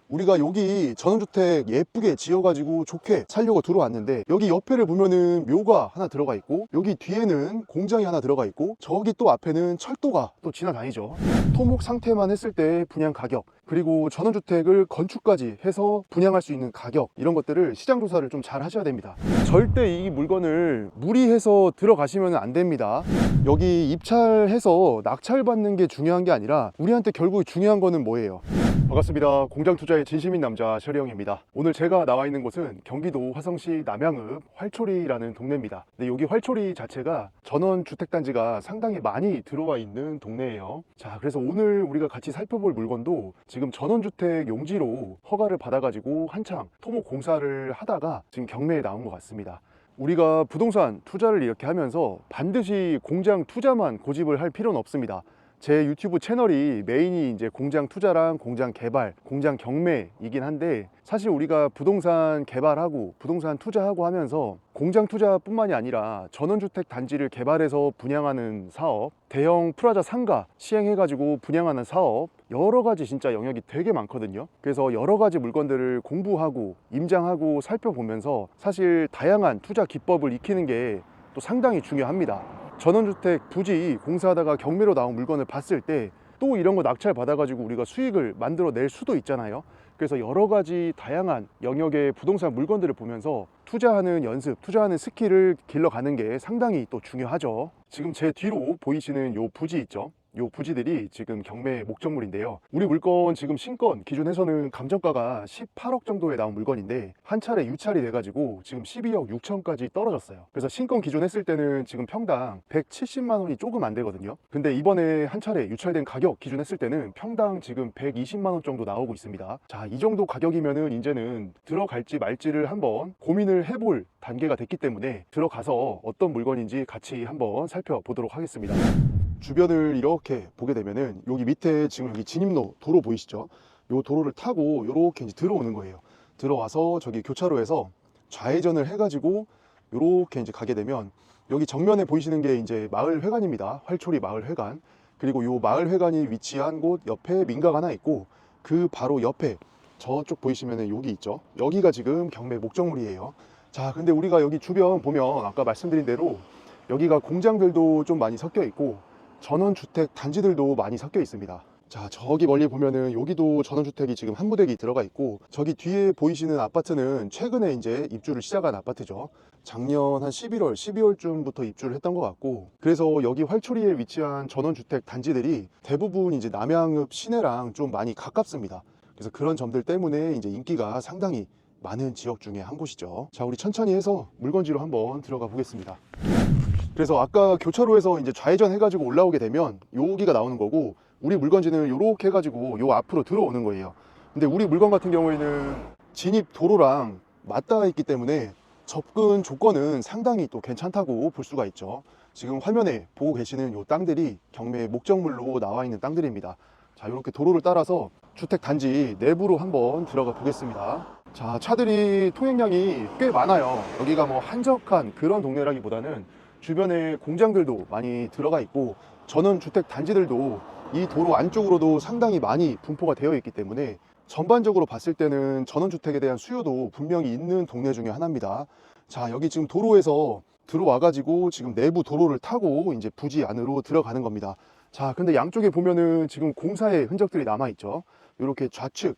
우리가 여기 전원주택 예쁘게 지어가지고 좋게 살려고 들어왔는데, 여기 옆에를 보면은 묘가 하나 들어가 있고, 여기 뒤에는 공장이 하나 들어가 있고, 저기 또 앞에는 철도가 또 지나다니죠. 토목 상태만 했을 때 분양 가격, 그리고 전원주택을 건축까지 해서 분양할 수 있는 가격, 이런 것들을 시장 조사를 좀 잘 하셔야 됩니다. 절대 이 물건을 무리해서 들어가시면 안 됩니다. 여기 입찰해서 낙찰받는 게 중요한 게 아니라 우리한테 결국 중요한 거는 뭐예요? 반갑습니다. 공장 투자의 진심인 남자 셔리형입니다. 오늘 제가 나와 있는 곳은 경기도 화성시 남양읍 활초리라는 동네입니다. 근데 여기 활초리 자체가 전원주택단지가 상당히 많이 들어와 있는 동네예요. 자, 그래서 오늘 우리가 같이 살펴볼 물건도 지금 전원주택 용지로 허가를 받아가지고 한창 토목 공사를 하다가 지금 경매에 나온 것 같습니다. 우리가 부동산 투자를 이렇게 하면서 반드시 공장 투자만 고집을 할 필요는 없습니다. 제 유튜브 채널이 메인이 이제 공장 투자랑 공장 개발, 공장 경매이긴 한데, 사실 우리가 부동산 개발하고 부동산 투자하고 하면서 공장 투자뿐만이 아니라 전원주택 단지를 개발해서 분양하는 사업, 대형 프라자 상가 시행해가지고 분양하는 사업, 여러 가지 진짜 영역이 되게 많거든요. 그래서 여러 가지 물건들을 공부하고 임장하고 살펴보면서 사실 다양한 투자 기법을 익히는 게 또 상당히 중요합니다. 전원주택 부지 공사하다가 경매로 나온 물건을 봤을 때 또 이런 거 낙찰 받아가지고 우리가 수익을 만들어 낼 수도 있잖아요. 그래서 여러 가지 다양한 영역의 부동산 물건들을 보면서 투자하는 연습, 투자하는 스킬을 길러가는 게 상당히 또 중요하죠. 지금 제 뒤로 보이시는 요 부지 있죠? 요 부지들이 지금 경매 목적물인데요. 우리 물건 지금 신건 기준에서는 감정가가 18억 정도에 나온 물건인데 한 차례 유찰이 돼가지고 지금 12억 6천까지 떨어졌어요. 그래서 신건 기준 했을 때는 지금 평당 170만 원이 조금 안 되거든요. 근데 이번에 한 차례 유찰된 가격 기준 했을 때는 평당 지금 120만 원 정도 나오고 있습니다. 자, 이 정도 가격이면은 이제는 들어갈지 말지를 한번 고민을 해볼 단계가 됐기 때문에 들어가서 어떤 물건인지 같이 한번 살펴보도록 하겠습니다. 주변을 이렇게 보게 되면은 여기 밑에 지금 여기 진입로 도로 보이시죠? 요 도로를 타고 이렇게 이제 들어오는 거예요. 들어와서 저기 교차로에서 좌회전을 해가지고 이렇게 이제 가게 되면 여기 정면에 보이시는 게 이제 마을회관입니다. 활초리 마을회관. 그리고 요 마을회관이 위치한 곳 옆에 민가가 하나 있고, 그 바로 옆에 저쪽 보이시면은 여기 있죠? 여기가 지금 경매 목적물이에요. 자, 근데 우리가 여기 주변 보면 아까 말씀드린 대로 여기가 공장들도 좀 많이 섞여 있고 전원주택 단지들도 많이 섞여 있습니다. 자, 저기 멀리 보면은 여기도 전원주택이 지금 한 부대기 들어가 있고, 저기 뒤에 보이시는 아파트는 최근에 이제 입주를 시작한 아파트죠. 작년 한 11월, 12월쯤부터 입주를 했던 것 같고, 그래서 여기 활초리에 위치한 전원주택 단지들이 대부분 이제 남양읍 시내랑 좀 많이 가깝습니다. 그래서 그런 점들 때문에 이제 인기가 상당히 많은 지역 중에 한 곳이죠. 자, 우리 천천히 해서 물건지로 한번 들어가 보겠습니다. 그래서 아까 교차로에서 이제 좌회전 해가지고 올라오게 되면 여기가 나오는 거고, 우리 물건지는 이렇게 해가지고 요 앞으로 들어오는 거예요. 근데 우리 물건 같은 경우에는 진입 도로랑 맞닿아 있기 때문에 접근 조건은 상당히 또 괜찮다고 볼 수가 있죠. 지금 화면에 보고 계시는 요 땅들이 경매 목적물로 나와 있는 땅들입니다. 자, 이렇게 도로를 따라서 주택 단지 내부로 한번 들어가 보겠습니다. 자, 차들이 통행량이 꽤 많아요. 여기가 뭐 한적한 그런 동네라기보다는 주변에 공장들도 많이 들어가 있고 전원주택 단지들도 이 도로 안쪽으로도 상당히 많이 분포가 되어 있기 때문에 전반적으로 봤을 때는 전원주택에 대한 수요도 분명히 있는 동네 중에 하나입니다. 자, 여기 지금 도로에서 들어와 가지고 지금 내부 도로를 타고 이제 부지 안으로 들어가는 겁니다. 자, 근데 양쪽에 보면은 지금 공사의 흔적들이 남아 있죠. 이렇게 좌측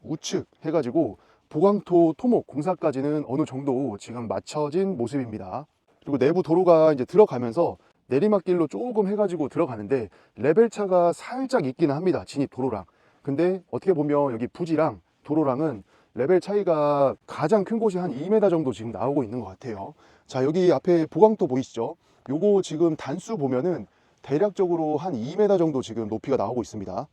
우측 해가지고 보강토 토목 공사까지는 어느 정도 지금 마쳐진 모습입니다. 그리고 내부 도로가 이제 들어가면서 내리막길로 조금 해가지고 들어가는데 레벨차가 살짝 있기는 합니다. 진입 도로랑. 근데 어떻게 보면 여기 부지랑 도로랑은 레벨 차이가 가장 큰 곳이 한 2m 정도 지금 나오고 있는 것 같아요. 자, 여기 앞에 보강토 보이시죠? 요거 지금 단수 보면은 대략적으로 한 2m 정도 지금 높이가 나오고 있습니다.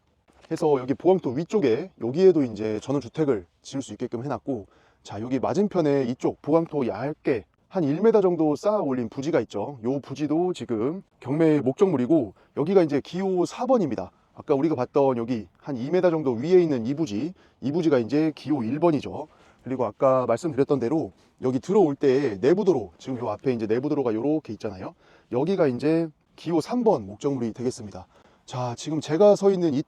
해서 여기 보강토 위쪽에 여기에도 이제 전원주택을 지을 수 있게끔 해놨고, 자, 여기 맞은편에 이쪽 보강토 얇게 한 1m 정도 쌓아 올린 부지가 있죠. 요 부지도 지금 경매 목적물이고, 여기가 이제 기호 4번입니다. 아까 우리가 봤던 여기 한 2m 정도 위에 있는 이 부지가 이제 기호 1번이죠. 그리고 아까 말씀드렸던 대로 여기 들어올 때 내부도로, 지금 요 앞에 이제 내부도로가 요렇게 있잖아요. 여기가 이제 기호 3번 목적물이 되겠습니다. 자, 지금 제가 서 있는 이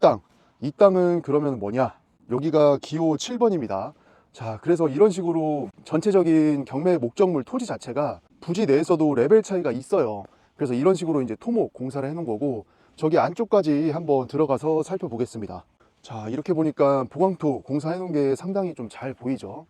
땅은 그러면 뭐냐? 여기가 기호 7번입니다. 자, 그래서 이런 식으로 전체적인 경매 목적물 토지 자체가 부지 내에서도 레벨 차이가 있어요. 그래서 이런 식으로 이제 토목 공사를 해 놓은 거고, 저기 안쪽까지 한번 들어가서 살펴보겠습니다. 자, 이렇게 보니까 보강토 공사해 놓은 게 상당히 좀 잘 보이죠.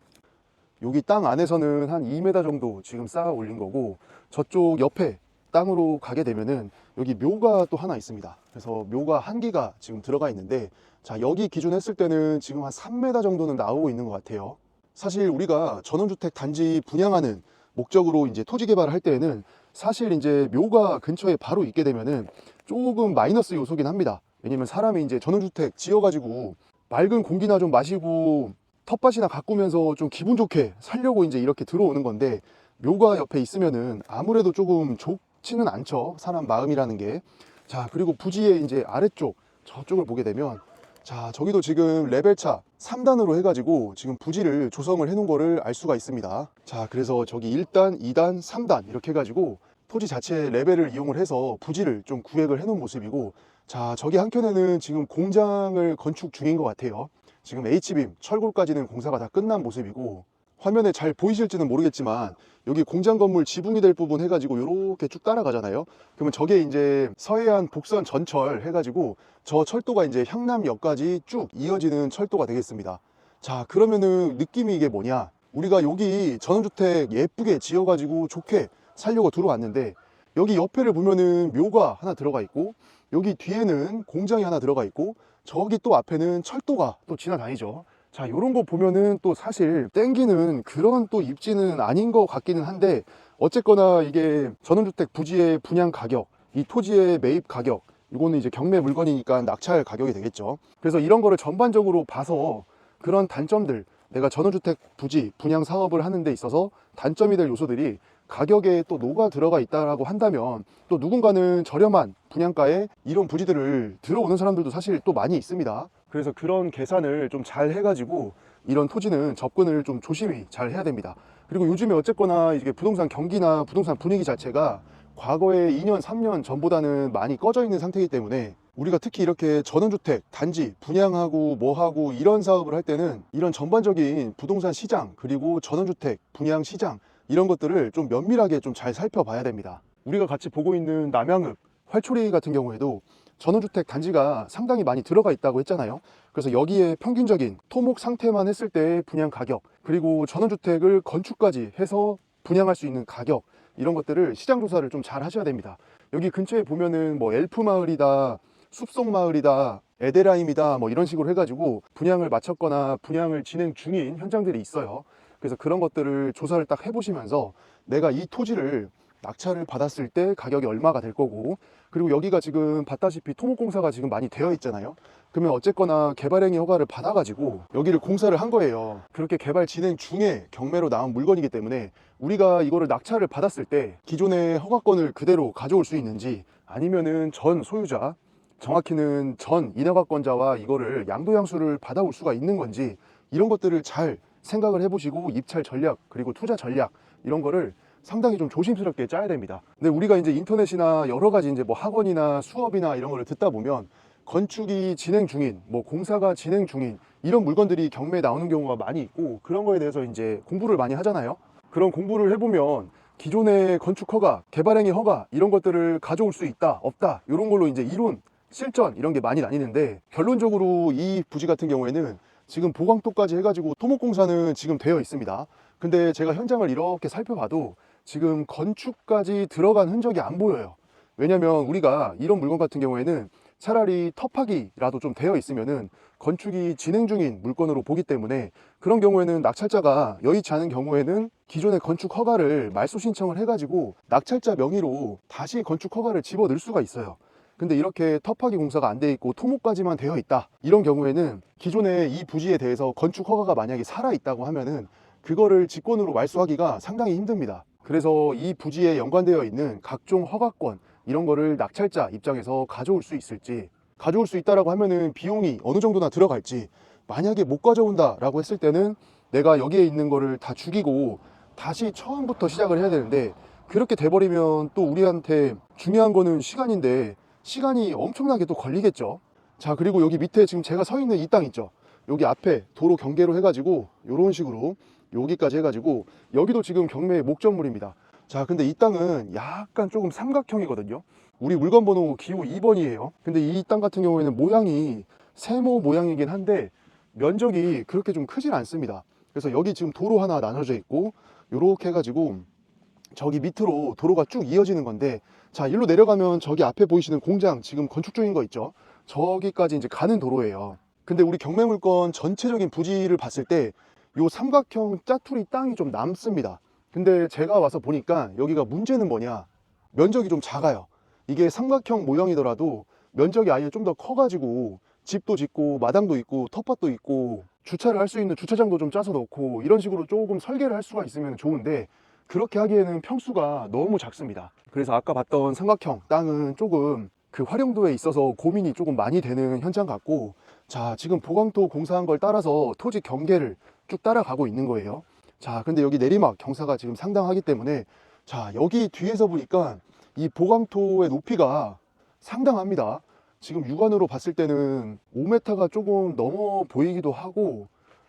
여기 땅 안에서는 한 2m 정도 지금 쌓아 올린 거고, 저쪽 옆에 땅으로 가게 되면은 여기 묘가 또 하나 있습니다. 그래서 묘가 한 기가 지금 들어가 있는데, 자, 여기 기준 했을 때는 지금 한 3m 정도는 나오고 있는 것 같아요. 사실 우리가 전원주택 단지 분양하는 목적으로 이제 토지 개발을 할 때에는 사실 이제 묘가 근처에 바로 있게 되면은 조금 마이너스 요소긴 합니다. 왜냐면 사람이 이제 전원주택 지어가지고 맑은 공기나 좀 마시고 텃밭이나 가꾸면서 좀 기분 좋게 살려고 이제 이렇게 들어오는 건데, 묘가 옆에 있으면은 아무래도 조금 좋지는 않죠. 사람 마음이라는 게. 자, 그리고 부지의 이제 아래쪽 저쪽을 보게 되면, 자, 저기도 지금 레벨차 3단으로 해가지고 지금 부지를 조성을 해 놓은 거를 알 수가 있습니다. 자, 그래서 저기 1단, 2단, 3단 이렇게 해가지고 토지 자체 레벨을 이용을 해서 부지를 좀 구획을 해 놓은 모습이고, 자, 저기 한켠에는 지금 공장을 건축 중인 것 같아요. 지금 H빔, 철골까지는 공사가 다 끝난 모습이고, 화면에 잘 보이실지는 모르겠지만 여기 공장 건물 지붕이 될 부분 해가지고 이렇게 쭉 따라가잖아요. 그러면 저게 이제 서해안 복선 전철 해가지고 저 철도가 이제 향남역까지 쭉 이어지는 철도가 되겠습니다. 자, 그러면은 느낌이 이게 뭐냐, 우리가 여기 전원주택 예쁘게 지어가지고 좋게 살려고 들어왔는데, 여기 옆에를 보면은 묘가 하나 들어가 있고, 여기 뒤에는 공장이 하나 들어가 있고, 저기 또 앞에는 철도가 또 지나다니죠. 자, 요런 거 보면은 또 사실 땡기는 그런 또 입지는 아닌 것 같기는 한데, 어쨌거나 이게 전원주택 부지의 분양 가격, 이 토지의 매입 가격, 이거는 이제 경매 물건이니까 낙찰 가격이 되겠죠. 그래서 이런 거를 전반적으로 봐서 그런 단점들, 내가 전원주택 부지 분양 사업을 하는 데 있어서 단점이 될 요소들이 가격에 또 녹아 들어가 있다라고 한다면, 또 누군가는 저렴한 분양가에 이런 부지들을 들어오는 사람들도 사실 또 많이 있습니다. 그래서 그런 계산을 좀 잘 해가지고 이런 토지는 접근을 좀 조심히 잘 해야 됩니다. 그리고 요즘에 어쨌거나 이게 부동산 경기나 부동산 분위기 자체가 과거에 2년, 3년 전보다는 많이 꺼져 있는 상태이기 때문에, 우리가 특히 이렇게 전원주택 단지 분양하고 뭐하고 이런 사업을 할 때는 이런 전반적인 부동산 시장, 그리고 전원주택 분양 시장, 이런 것들을 좀 면밀하게 좀 잘 살펴봐야 됩니다. 우리가 같이 보고 있는 남양읍, 활초리 같은 경우에도 전원주택 단지가 상당히 많이 들어가 있다고 했잖아요. 그래서 여기에 평균적인 토목 상태만 했을 때 분양 가격, 그리고 전원주택을 건축까지 해서 분양할 수 있는 가격, 이런 것들을 시장 조사를 좀 잘 하셔야 됩니다. 여기 근처에 보면은 뭐 엘프마을이다, 숲속마을이다, 에데라임이다, 뭐 이런 식으로 해가지고 분양을 마쳤거나 분양을 진행 중인 현장들이 있어요. 그래서 그런 것들을 조사를 딱 해보시면서 내가 이 토지를 낙찰을 받았을 때 가격이 얼마가 될 거고, 그리고 여기가 지금 봤다시피 토목공사가 지금 많이 되어 있잖아요. 그러면 어쨌거나 개발행위 허가를 받아가지고 여기를 공사를 한 거예요. 그렇게 개발 진행 중에 경매로 나온 물건이기 때문에 우리가 이거를 낙찰을 받았을 때 기존의 허가권을 그대로 가져올 수 있는지, 아니면은 전 소유자, 정확히는 전 인허가권자와 이거를 양도양수를 받아올 수가 있는 건지, 이런 것들을 잘 생각을 해보시고 입찰 전략, 그리고 투자 전략, 이런 거를 상당히 좀 조심스럽게 짜야 됩니다. 근데 우리가 이제 인터넷이나 여러 가지 이제 뭐 학원이나 수업이나 이런 거를 듣다 보면 건축이 진행 중인, 뭐 공사가 진행 중인 이런 물건들이 경매에 나오는 경우가 많이 있고, 그런 거에 대해서 이제 공부를 많이 하잖아요. 그런 공부를 해보면 기존의 건축 허가, 개발행위 허가, 이런 것들을 가져올 수 있다, 없다, 이런 걸로 이제 이론, 실전 이런 게 많이 나뉘는데, 결론적으로 이 부지 같은 경우에는 지금 보강토까지 해가지고 토목공사는 지금 되어 있습니다. 근데 제가 현장을 이렇게 살펴봐도 지금 건축까지 들어간 흔적이 안 보여요. 왜냐면 우리가 이런 물건 같은 경우에는 차라리 터파기라도 좀 되어 있으면은 건축이 진행 중인 물건으로 보기 때문에, 그런 경우에는 낙찰자가 여의치 않은 경우에는 기존의 건축 허가를 말소 신청을 해가지고 낙찰자 명의로 다시 건축 허가를 집어 넣을 수가 있어요. 근데 이렇게 터파기 공사가 안 돼 있고 토목까지만 되어 있다, 이런 경우에는 기존의 이 부지에 대해서 건축 허가가 만약에 살아 있다고 하면은 그거를 직권으로 말소하기가 상당히 힘듭니다. 그래서 이 부지에 연관되어 있는 각종 허가권, 이런 거를 낙찰자 입장에서 가져올 수 있을지, 가져올 수 있다라고 하면은 비용이 어느 정도나 들어갈지, 만약에 못 가져온다라고 했을 때는 내가 여기에 있는 거를 다 죽이고 다시 처음부터 시작을 해야 되는데, 그렇게 돼버리면 또 우리한테 중요한 거는 시간인데 시간이 엄청나게 또 걸리겠죠. 자, 그리고 여기 밑에 지금 제가 서 있는 이 땅 있죠. 여기 앞에 도로 경계로 해가지고 이런 식으로 여기까지 해가지고 여기도 지금 경매의 목적물입니다. 자, 근데 이 땅은 약간 조금 삼각형이거든요. 우리 물건 번호 기호 2번이에요. 근데 이 땅 같은 경우에는 모양이 세모 모양이긴 한데 면적이 그렇게 좀 크진 않습니다. 그래서 여기 지금 도로 하나 나눠져 있고 요렇게 해가지고 저기 밑으로 도로가 쭉 이어지는 건데, 자, 일로 내려가면 저기 앞에 보이시는 공장 지금 건축 중인 거 있죠? 저기까지 이제 가는 도로예요. 근데 우리 경매물건 전체적인 부지를 봤을 때 요 삼각형 짜투리 땅이 좀 남습니다. 근데 제가 와서 보니까 여기가 문제는 뭐냐, 면적이 좀 작아요. 이게 삼각형 모형이더라도 면적이 아예 좀 더 커가지고 집도 짓고 마당도 있고 텃밭도 있고 주차를 할 수 있는 주차장도 좀 짜서 넣고 이런 식으로 조금 설계를 할 수가 있으면 좋은데, 그렇게 하기에는 평수가 너무 작습니다. 그래서 아까 봤던 삼각형 땅은 조금 그 활용도에 있어서 고민이 조금 많이 되는 현장 같고, 자, 지금 보강토 공사한 걸 따라서 토지 경계를 쭉 따라가고 있는 거예요. 자, 근데 여기 내리막 경사가 지금 상당하기 때문에, 자, 여기 뒤에서 보니까 이 보강토의 높이가 상당합니다. 지금 육안으로 봤을 때는 5m가 조금 넘어 보이기도 하고,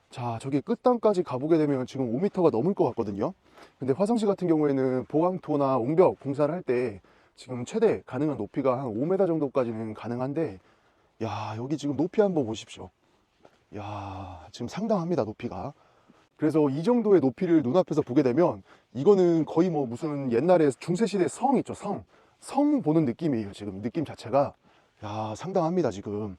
자, 저기 끝단까지 가보게 되면 지금 5m가 넘을 것 같거든요. 근데 화성시 같은 경우에는 보강토나 옹벽 공사를 할 때 지금 최대 가능한 높이가 한 5m 정도까지는 가능한데, 야, 여기 지금 높이 한번 보십시오. 야, 지금 상당합니다, 높이가. 그래서 이 정도의 높이를 눈앞에서 보게 되면 이거는 거의 뭐 무슨 옛날에 중세시대 성 있죠, 성 보는 느낌이에요. 지금 느낌 자체가 야, 상당합니다 지금.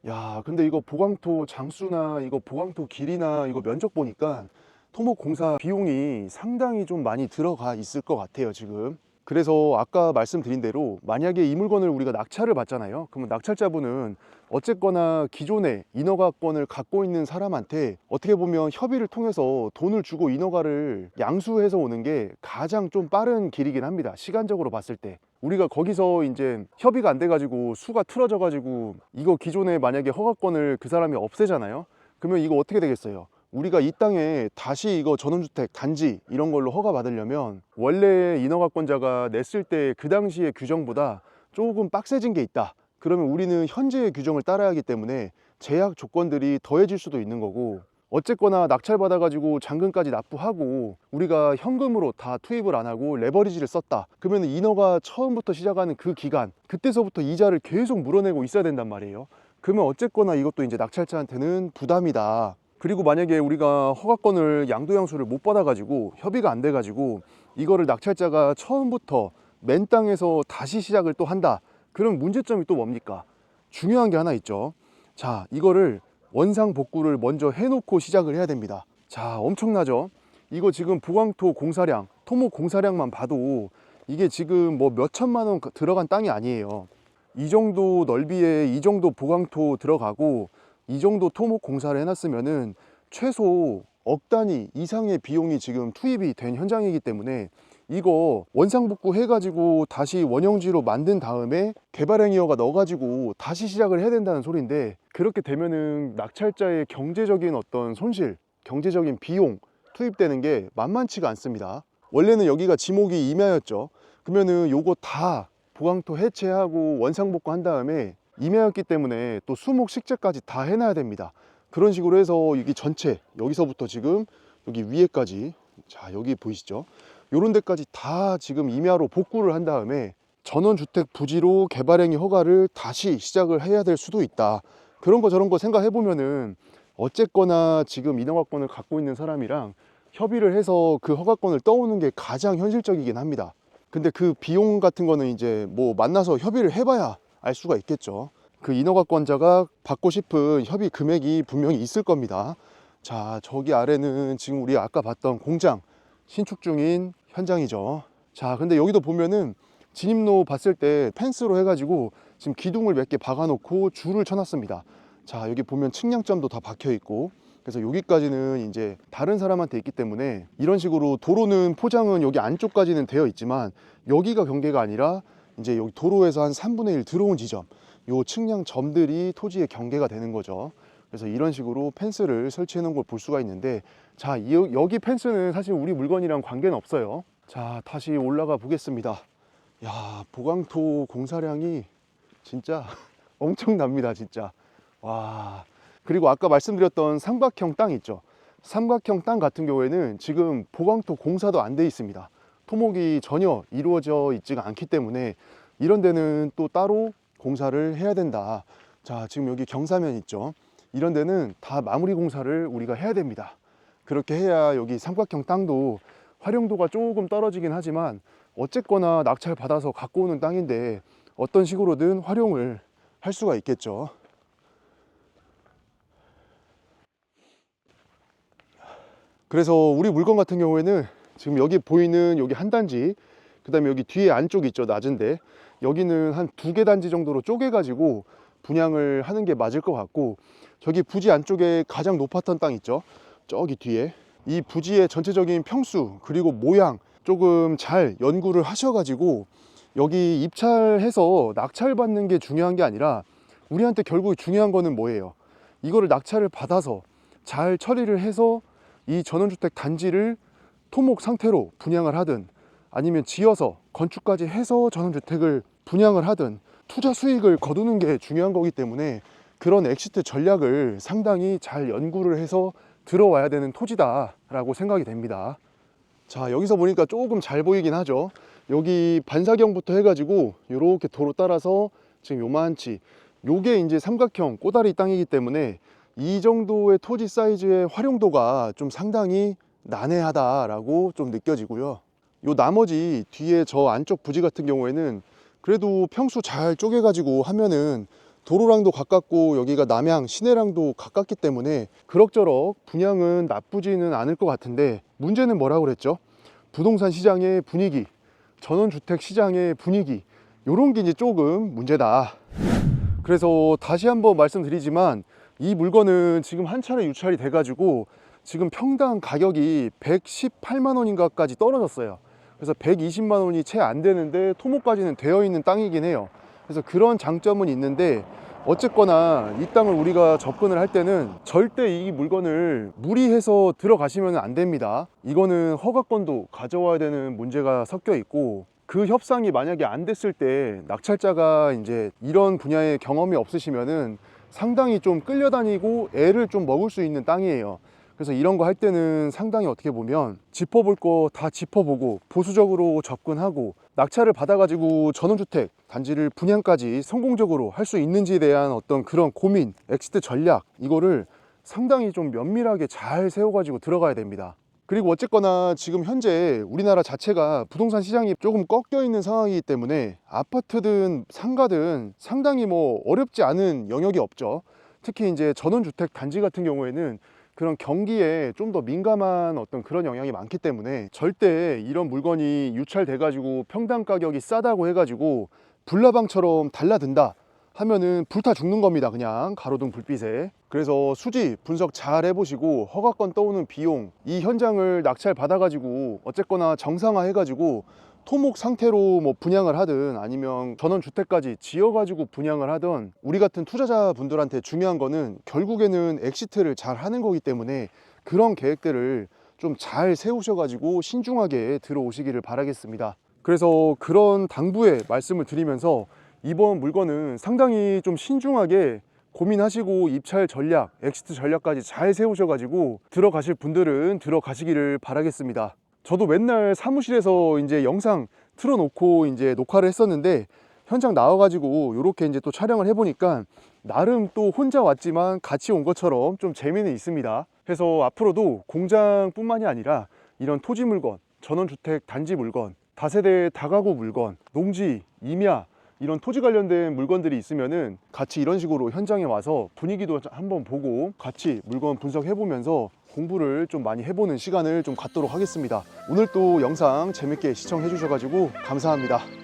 야, 근데 이거 보강토 장수나 이거 보강토 길이나 이거 면적 보니까 토목 공사 비용이 상당히 좀 많이 들어가 있을 것 같아요 지금. 그래서 아까 말씀드린 대로 만약에 이 물건을 우리가 낙찰을 받잖아요. 그러면 낙찰자분은 어쨌거나 기존에 인허가권을 갖고 있는 사람한테 어떻게 보면 협의를 통해서 돈을 주고 인허가를 양수해서 오는 게 가장 좀 빠른 길이긴 합니다. 시간적으로 봤을 때 우리가 거기서 이제 협의가 안 돼가지고 수가 틀어져 가지고 이거 기존에 만약에 허가권을 그 사람이 없애잖아요. 그러면 이거 어떻게 되겠어요? 우리가 이 땅에 다시 이거 전원주택 단지 이런 걸로 허가 받으려면 원래 인허가권자가 냈을 때 그 당시의 규정보다 조금 빡세진 게 있다. 그러면 우리는 현재의 규정을 따라야 하기 때문에 제약 조건들이 더해질 수도 있는 거고, 어쨌거나 낙찰 받아가지고 잔금까지 납부하고 우리가 현금으로 다 투입을 안 하고 레버리지를 썼다. 그러면 인허가 처음부터 시작하는 그 기간, 그때서부터 이자를 계속 물어내고 있어야 된단 말이에요. 그러면 어쨌거나 이것도 이제 낙찰자한테는 부담이다. 그리고 만약에 우리가 허가권을 양도양수를 못 받아가지고 협의가 안 돼가지고 이거를 낙찰자가 처음부터 맨 땅에서 다시 시작을 또 한다. 그럼 문제점이 또 뭡니까? 중요한 게 하나 있죠. 자, 이거를 원상복구를 먼저 해놓고 시작을 해야 됩니다. 자, 엄청나죠? 이거 지금 보강토 공사량, 토목 공사량만 봐도 이게 지금 뭐 몇 천만 원 들어간 땅이 아니에요. 이 정도 넓이에 이 정도 보강토 들어가고 이 정도 토목 공사를 해놨으면은 최소 억 단위 이상의 비용이 지금 투입이 된 현장이기 때문에 이거 원상복구 해가지고 다시 원형지로 만든 다음에 개발행위허가 넣어가지고 다시 시작을 해야 된다는 소리인데, 그렇게 되면은 낙찰자의 경제적인 어떤 손실, 경제적인 비용 투입되는 게 만만치가 않습니다. 원래는 여기가 지목이 임야였죠. 그러면은 요거 다 보강토 해체하고 원상복구 한 다음에 임야였기 때문에 또 수목 식재까지 다 해놔야 됩니다. 그런 식으로 해서 여기 전체 여기서부터 지금 여기 위에까지, 자, 여기 보이시죠? 요런 데까지 다 지금 임야로 복구를 한 다음에 전원주택 부지로 개발행위 허가를 다시 시작을 해야 될 수도 있다. 그런 거 저런 거 생각해 보면은 어쨌거나 지금 인허가권을 갖고 있는 사람이랑 협의를 해서 그 허가권을 떠오는 게 가장 현실적이긴 합니다. 근데 그 비용 같은 거는 이제 뭐 만나서 협의를 해봐야 알 수가 있겠죠. 그 인허가권자가 받고 싶은 협의 금액이 분명히 있을 겁니다. 자, 저기 아래는 지금 우리 아까 봤던 공장 신축 중인 현장이죠. 자, 근데 여기도 보면은 진입로 봤을 때 펜스로 해가지고 지금 기둥을 몇 개 박아 놓고 줄을 쳐놨습니다. 자, 여기 보면 측량점도 다 박혀 있고, 그래서 여기까지는 이제 다른 사람한테 있기 때문에 이런 식으로 도로는 포장은 여기 안쪽까지는 되어 있지만 여기가 경계가 아니라 이제 여기 도로에서 한 3분의 1 들어온 지점, 요 측량점들이 토지의 경계가 되는 거죠. 그래서 이런 식으로 펜스를 설치해 놓은 걸 볼 수가 있는데, 자, 여기 펜스는 사실 우리 물건이랑 관계는 없어요. 자, 다시 올라가 보겠습니다. 야, 보강토 공사량이 진짜 엄청납니다 진짜. 와, 그리고 아까 말씀드렸던 삼각형 땅 있죠. 삼각형 땅 같은 경우에는 지금 보강토 공사도 안 돼 있습니다. 토목이 전혀 이루어져 있지가 않기 때문에 이런 데는 또 따로 공사를 해야 된다. 자, 지금 여기 경사면 있죠. 이런 데는 다 마무리 공사를 우리가 해야 됩니다. 그렇게 해야 여기 삼각형 땅도 활용도가 조금 떨어지긴 하지만 어쨌거나 낙찰 받아서 갖고 오는 땅인데 어떤 식으로든 활용을 할 수가 있겠죠. 그래서 우리 물건 같은 경우에는 지금 여기 보이는 여기 한 단지, 그 다음에 여기 뒤에 안쪽 있죠, 낮은데 여기는 한 2개 단지 정도로 쪼개 가지고 분양을 하는 게 맞을 것 같고, 저기 부지 안쪽에 가장 높았던 땅 있죠, 저기 뒤에 이 부지의 전체적인 평수 그리고 모양 조금 잘 연구를 하셔가지고 여기 입찰해서 낙찰 받는 게 중요한 게 아니라 우리한테 결국 중요한 거는 뭐예요? 이거를 낙찰을 받아서 잘 처리를 해서 이 전원주택 단지를 토목 상태로 분양을 하든 아니면 지어서 건축까지 해서 전원주택을 분양을 하든 투자 수익을 거두는 게 중요한 거기 때문에 그런 엑시트 전략을 상당히 잘 연구를 해서 들어와야 되는 토지다 라고 생각이 됩니다. 자, 여기서 보니까 조금 잘 보이긴 하죠. 여기 반사경부터 해가지고 이렇게 도로 따라서 지금 요만치, 요게 이제 삼각형 꼬다리 땅이기 때문에 이 정도의 토지 사이즈의 활용도가 좀 상당히 난해하다 라고 좀 느껴지고요. 요 나머지 뒤에 저 안쪽 부지 같은 경우에는 그래도 평수 잘 쪼개 가지고 하면은 도로랑도 가깝고 여기가 남양 시내랑도 가깝기 때문에 그럭저럭 분양은 나쁘지는 않을 것 같은데, 문제는 뭐라고 그랬죠? 부동산 시장의 분위기, 전원주택 시장의 분위기, 요런 게 이제 조금 문제다. 그래서 다시 한번 말씀드리지만 이 물건은 지금 한 차례 유찰이 돼 가지고 지금 평당 가격이 118만 원인가까지 떨어졌어요. 그래서 120만 원이 채 안 되는데 토목까지는 되어 있는 땅이긴 해요. 그래서 그런 장점은 있는데 어쨌거나 이 땅을 우리가 접근을 할 때는 절대 이 물건을 무리해서 들어가시면 안 됩니다. 이거는 허가권도 가져와야 되는 문제가 섞여 있고, 그 협상이 만약에 안 됐을 때 낙찰자가 이제 이런 분야의 경험이 없으시면은 상당히 좀 끌려다니고 애를 좀 먹을 수 있는 땅이에요. 그래서 이런 거 할 때는 상당히 어떻게 보면 짚어볼 거 다 짚어보고 보수적으로 접근하고 낙찰을 받아가지고 전원주택 단지를 분양까지 성공적으로 할 수 있는지에 대한 어떤 그런 고민, 엑시트 전략, 이거를 상당히 좀 면밀하게 잘 세워가지고 들어가야 됩니다. 그리고 어쨌거나 지금 현재 우리나라 자체가 부동산 시장이 조금 꺾여 있는 상황이기 때문에 아파트든 상가든 상당히 뭐 어렵지 않은 영역이 없죠. 특히 이제 전원주택 단지 같은 경우에는 그런 경기에 좀 더 민감한 어떤 그런 영향이 많기 때문에 절대 이런 물건이 유찰돼 가지고 평당 가격이 싸다고 해 가지고 불나방처럼 달라든다 하면은 불타 죽는 겁니다. 그냥 가로등 불빛에. 그래서 수지 분석 잘 해보시고 허가권 떠오는 비용, 이 현장을 낙찰 받아 가지고 어쨌거나 정상화 해 가지고 토목 상태로 뭐 분양을 하든 아니면 전원주택까지 지어가지고 분양을 하든, 우리 같은 투자자분들한테 중요한 거는 결국에는 엑시트를 잘 하는 거기 때문에 그런 계획들을 좀 잘 세우셔가지고 신중하게 들어오시기를 바라겠습니다. 그래서 그런 당부의 말씀을 드리면서 이번 물건은 상당히 좀 신중하게 고민하시고 입찰 전략, 엑시트 전략까지 잘 세우셔가지고 들어가실 분들은 들어가시기를 바라겠습니다. 저도 맨날 사무실에서 이제 영상 틀어놓고 이제 녹화를 했었는데 현장 나와가지고 이렇게 이제 또 촬영을 해보니까 나름 또 혼자 왔지만 같이 온 것처럼 좀 재미는 있습니다. 그래서 앞으로도 공장뿐만이 아니라 이런 토지 물건, 전원주택 단지 물건, 다세대 다가구 물건, 농지, 임야, 이런 토지 관련된 물건들이 있으면은 같이 이런 식으로 현장에 와서 분위기도 한번 보고 같이 물건 분석해 보면서 공부를 좀 많이 해보는 시간을 좀 갖도록 하겠습니다. 오늘 또 영상 재밌게 시청해 주셔가지고 감사합니다.